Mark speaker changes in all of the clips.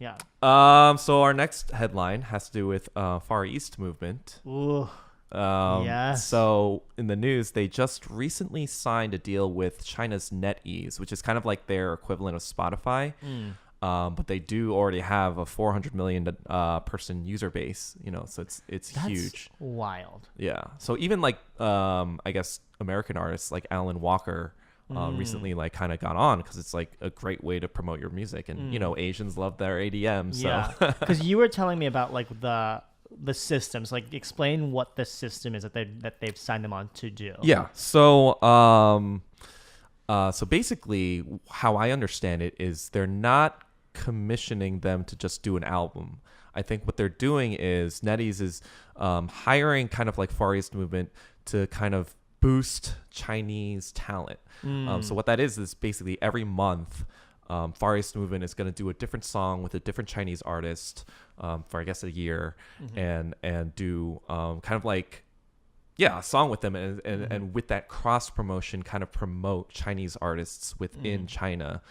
Speaker 1: Yeah.
Speaker 2: So our next headline has to do with Far East movement.
Speaker 1: Ooh. Yes.
Speaker 2: So in the news, they just recently signed a deal with China's NetEase, which is kind of like their equivalent of Spotify. But they do already have a 400 million person user base, so it's
Speaker 1: That's
Speaker 2: huge.
Speaker 1: wild.
Speaker 2: Yeah. So even like I guess American artists like Alan Walker recently like kind of got on because it's like a great way to promote your music, and Asians love their ADM. So
Speaker 1: Yeah. Because you were telling me about like the systems. Like, explain what the system is that they've signed them on to do.
Speaker 2: Yeah. So so basically, how I understand it is they're not commissioning them to just do an album. I think what they're doing is NetEase is hiring kind of like Far East movement to kind of boost Chinese talent. So what that is basically every month, Far East movement is going to do a different song with a different Chinese artist for I guess a year, and do kind of like a song with them, and with that cross promotion, kind of promote Chinese artists within China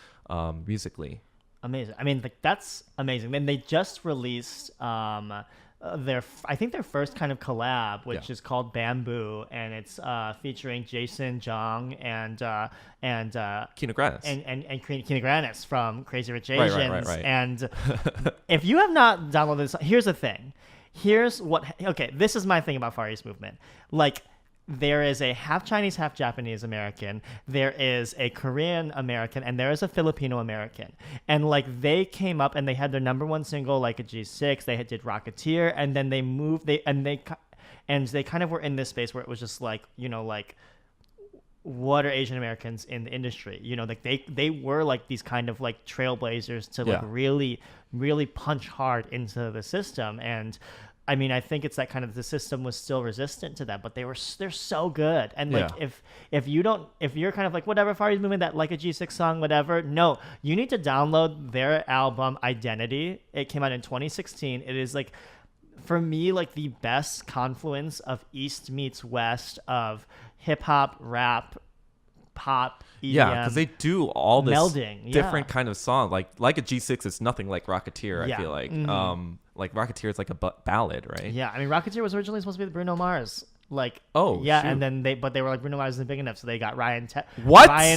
Speaker 2: musically.
Speaker 1: Amazing. I mean, like, that's amazing. Then they just released their first kind of collab, which is called Bamboo, and it's featuring Jason Jong and
Speaker 2: Kina Grannis
Speaker 1: and Kina Grannis from Crazy Rich Asians.
Speaker 2: Right.
Speaker 1: And if you have not downloaded this, here's the thing. This is my thing about Far East movement. Like, there is a half Chinese, half Japanese American. There is a Korean American, and there is a Filipino American. And like, they came up and they had their number one single, like a G6. They did Rocketeer, and then they moved. They kind of were in this space where it was just like, like, what are Asian Americans in the industry? Like they were like these kind of like trailblazers to like really, really punch hard into the system. And I mean, I think it's that kind of, the system was still resistant to that, but they're so good. And like, if you're kind of like, whatever, Far East movement, that like a G6 song, whatever, no, you need to download their album Identity. It came out in 2016. It is like, for me, like the best confluence of East meets West of hip hop, rap, pop, EDM.
Speaker 2: Yeah, because they do all this
Speaker 1: melding,
Speaker 2: different kind of song. Like a G6 is nothing like Rocketeer. I feel like like Rocketeer is like a ballad, right?
Speaker 1: Yeah, I mean, Rocketeer was originally supposed to be with Bruno Mars. Like,
Speaker 2: shoot.
Speaker 1: And then they were like, Bruno Mars isn't big enough, so they got Ryan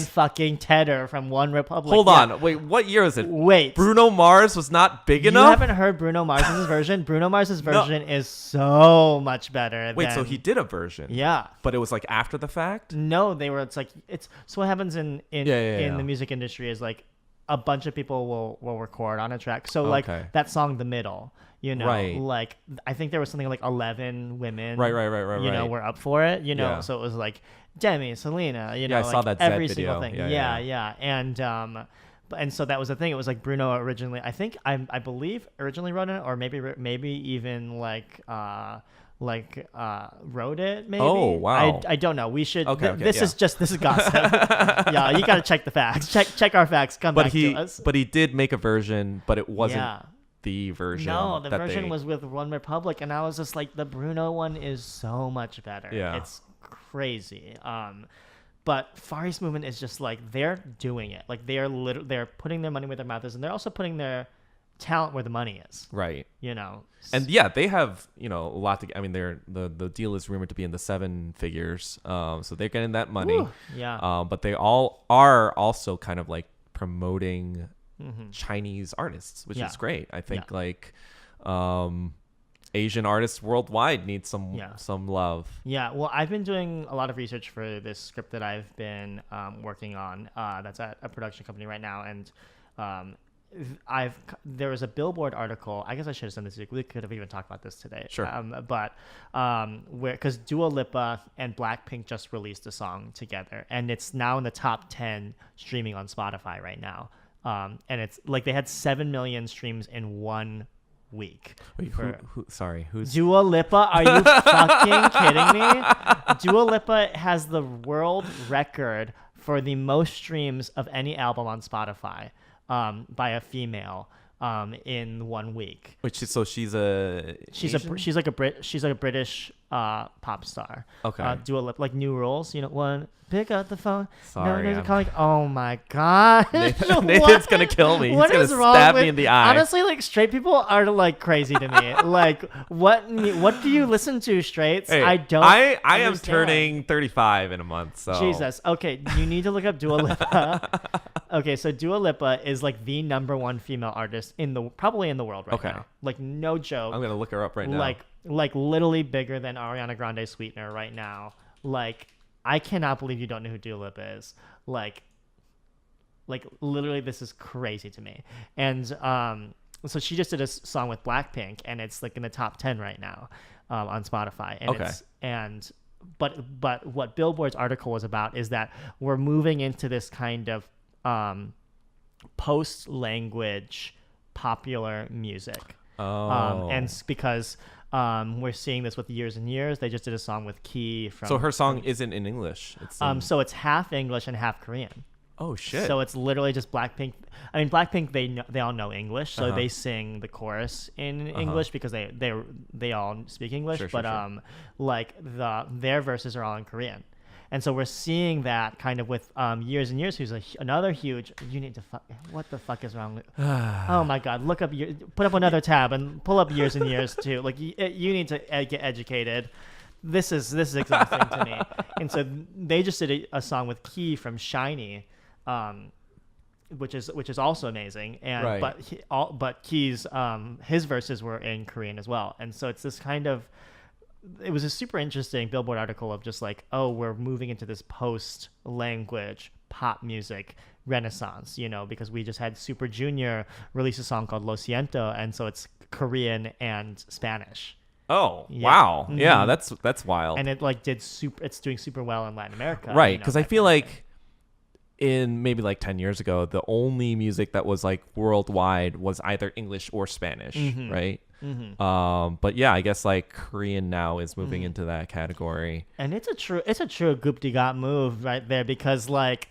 Speaker 1: fucking Tedder from One Republic.
Speaker 2: Hold on, wait, what year is it?
Speaker 1: Wait,
Speaker 2: Bruno Mars was not big enough?
Speaker 1: You haven't heard Bruno Mars's version? Bruno Mars's version is so much better.
Speaker 2: Wait, so he did a version?
Speaker 1: Yeah,
Speaker 2: but it was like after the fact?
Speaker 1: No, it's so what happens in the music industry is like a bunch of people will record on a track. So like that song, The Middle. Like I think there was something like 11 women,
Speaker 2: right.
Speaker 1: were up for it, so it was like Demi, Selena,
Speaker 2: I
Speaker 1: like
Speaker 2: saw that
Speaker 1: every
Speaker 2: Zed
Speaker 1: single
Speaker 2: video.
Speaker 1: thing, yeah. And so that was the thing. It was like Bruno originally, I think, I believe originally wrote it, or maybe even wrote it. Maybe.
Speaker 2: Oh wow.
Speaker 1: I don't know. We should.
Speaker 2: This
Speaker 1: is gossip. Yeah, you got to check the facts. Check our facts. Come back to us.
Speaker 2: But he did make a version, but it wasn't the version.
Speaker 1: No, the version was with One Republic, and I was just like, the Bruno one is so much better.
Speaker 2: Yeah,
Speaker 1: it's crazy. But Far East movement is just like, they're doing it. Like, they're putting their money where their mouth is, and they're also putting their talent where the money is.
Speaker 2: Right.
Speaker 1: And
Speaker 2: they have a lot to. I mean, the deal is rumored to be in the 7 figures. So they're getting that money.
Speaker 1: Ooh, yeah.
Speaker 2: But they all are also kind of like promoting Chinese artists, which is great. I think like Asian artists worldwide need some love. Yeah, well, I've been doing a lot of research for this script that I've been working on. That's at a production company right now, and there was a Billboard article. I guess I should have sent this to you. We could have even talked about this today. Sure. Because Dua Lipa and Blackpink just released a song together, and it's now in the top 10 streaming on Spotify right now. And it's like they had 7 million streams in 1 week. Wait, who's Dua Lipa? Are you fucking kidding me? Dua Lipa has the world record for the most streams of any album on Spotify, by a female, in 1 week. Which is, so she's like a British
Speaker 1: pop star.
Speaker 2: Okay.
Speaker 1: Dua Lipa, like New Rules, one, pick up the phone.
Speaker 2: Sorry,
Speaker 1: No,
Speaker 2: I'm-
Speaker 1: calling. Oh my god.
Speaker 2: Nathan's gonna kill me. He's
Speaker 1: What
Speaker 2: gonna
Speaker 1: is wrong
Speaker 2: stab
Speaker 1: with,
Speaker 2: me in the eye.
Speaker 1: Honestly, like straight people are like crazy to me. Like what do you listen to, straights?
Speaker 2: Hey,
Speaker 1: I don't
Speaker 2: I am
Speaker 1: understand.
Speaker 2: turning 35 in a month, so
Speaker 1: Jesus. Okay, you need to look up Dua Lipa. Okay, so Dua Lipa is like the number one female artist probably in the world right
Speaker 2: Okay.
Speaker 1: now. Like no joke.
Speaker 2: I'm gonna look her up right now.
Speaker 1: Like literally bigger than Ariana Grande Sweetener right now. Like I cannot believe you don't know who Dua Lipa is. Like literally this is crazy to me. And so she just did a song with Blackpink and it's like in the top 10 right now on Spotify. And
Speaker 2: Okay.
Speaker 1: but what Billboard's article was about is that we're moving into this kind of post language popular music.
Speaker 2: Oh.
Speaker 1: And because we're seeing this with Years and Years. They just did a song with Key from.
Speaker 2: So her song isn't in English. It's in...
Speaker 1: So it's half English and half Korean.
Speaker 2: Oh shit.
Speaker 1: So it's literally just Blackpink. I mean, Blackpink they all know English, so they sing the chorus in English because they all speak English.
Speaker 2: Sure,
Speaker 1: but
Speaker 2: sure.
Speaker 1: like their verses are all in Korean. And so we're seeing that kind of with Years and Years, who's another huge. You need to what the fuck is wrong with? Oh my god! Put up another tab and pull up Years and Years too. Like you need to get educated. This is exhausting to me. And so they just did a song with Key from Shiny, which is also amazing. And
Speaker 2: Right.
Speaker 1: but Key's his verses were in Korean as well. And so it's this kind of. It was a super interesting Billboard article of just like, oh, we're moving into this post language pop music renaissance, because we just had Super Junior release a song called Lo Siento, and so it's Korean and Spanish.
Speaker 2: Oh,
Speaker 1: Yeah.
Speaker 2: wow.
Speaker 1: Mhm.
Speaker 2: Yeah, that's wild.
Speaker 1: And it it's doing super well in Latin America.
Speaker 2: Right, because I feel like in maybe like 10 years ago, the only music that was like worldwide was either English or Spanish, right?
Speaker 1: Mm-hmm.
Speaker 2: But yeah, I guess like Korean now is moving into that category.
Speaker 1: And it's a true Goop-de-Got move right there, because like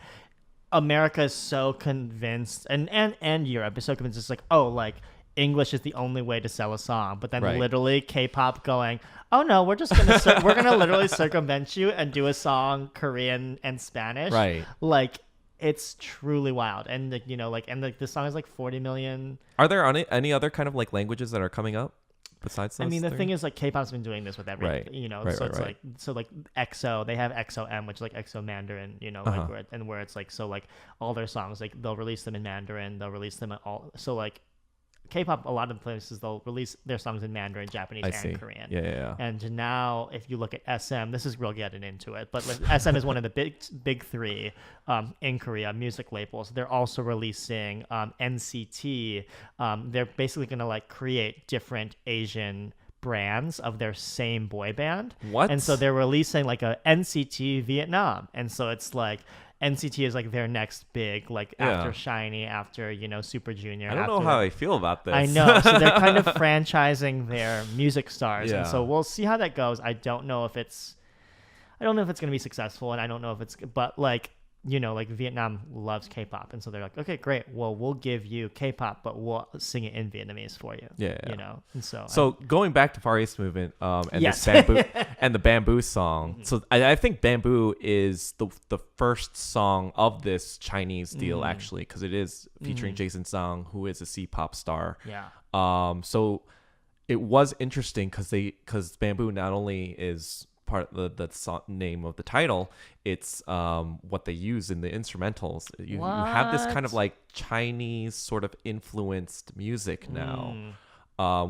Speaker 1: America is so convinced, and Europe is so convinced, it's like, oh, like English is the only way to sell a song, but then
Speaker 2: Right.
Speaker 1: literally K-pop going, oh no, we're just gonna we're gonna literally circumvent you and do a song Korean and Spanish,
Speaker 2: Right.
Speaker 1: Like it's truly wild, and the song is like 40 million.
Speaker 2: Are there any other kind of like languages that are coming up besides those?
Speaker 1: I mean, the
Speaker 2: three?
Speaker 1: thing is, like, K-pop's been doing this with every,
Speaker 2: Right. Right,
Speaker 1: so
Speaker 2: right,
Speaker 1: it's
Speaker 2: right.
Speaker 1: like EXO, they have EXO-M, which is like EXO Mandarin, like where it's like, so like all their songs, like they'll release them in Mandarin, they'll release them so like K-pop, a lot of places they'll release their songs in Mandarin, Japanese,
Speaker 2: I
Speaker 1: and
Speaker 2: see.
Speaker 1: Korean.
Speaker 2: Yeah.
Speaker 1: And now, if you look at SM, this is real getting into it, but like, SM is one of the big three in Korea music labels. They're also releasing NCT. They're basically going to like create different Asian brands of their same boy band.
Speaker 2: What?
Speaker 1: And so they're releasing like a NCT Vietnam. And so it's like NCT is like their next big, like after Shiny, after Super Junior.
Speaker 2: I don't know how I feel about this.
Speaker 1: I know. So they're kind of franchising their music stars.
Speaker 2: Yeah.
Speaker 1: And so we'll see how that goes. I don't know if it's going to be successful, and I don't know if it's, but like, like Vietnam loves K-pop. And so they're like, okay, great. Well, we'll give you K-pop, but we'll sing it in Vietnamese for you.
Speaker 2: Yeah.
Speaker 1: And so
Speaker 2: Going back to Far East Movement, and
Speaker 1: Yes.
Speaker 2: this bamboo and the Bamboo song. So I think Bamboo is the first song of this Chinese deal actually, because it is featuring Jason Zhang, who is a C-pop star.
Speaker 1: Yeah.
Speaker 2: So it was interesting because Bamboo not only is part of the name of the title, it's what they use in the instrumentals. You have this kind of like Chinese sort of influenced music now,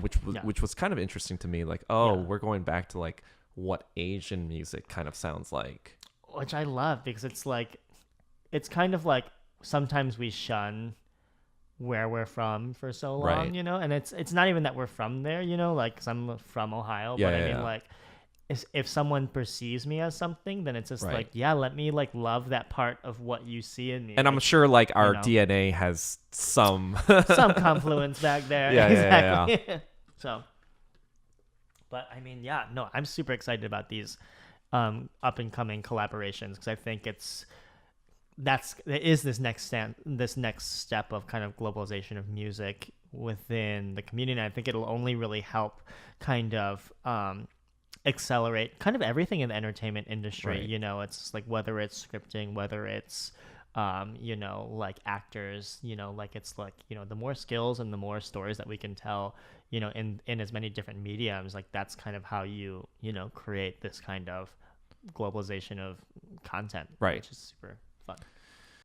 Speaker 2: which was kind of interesting to me. Like, we're going back to like what Asian music kind of sounds like,
Speaker 1: Which I love, because it's like, it's kind of like sometimes we shun where we're from for so long,
Speaker 2: Right.
Speaker 1: and it's not even that we're from there, like, 'cause I'm from Ohio, but I mean, like, if someone perceives me as something, then it's just
Speaker 2: Right.
Speaker 1: like, yeah, let me like love that part of what you see in me.
Speaker 2: and I'm
Speaker 1: Like,
Speaker 2: sure like our DNA has some
Speaker 1: some confluence back there.
Speaker 2: Yeah,
Speaker 1: exactly. So, but I mean, yeah, no, I'm super excited about these up and coming collaborations, because I think it is this next step of kind of globalization of music within the community. And I think it'll only really help kind of accelerate kind of everything in the entertainment industry.
Speaker 2: Right.
Speaker 1: You know, it's like whether it's scripting, whether it's you know, like actors, you know, like it's like, you know, the more skills and the more stories that we can tell, you know, in as many different mediums, like that's kind of how you know, create this kind of globalization of content,
Speaker 2: Right.
Speaker 1: which is super fun.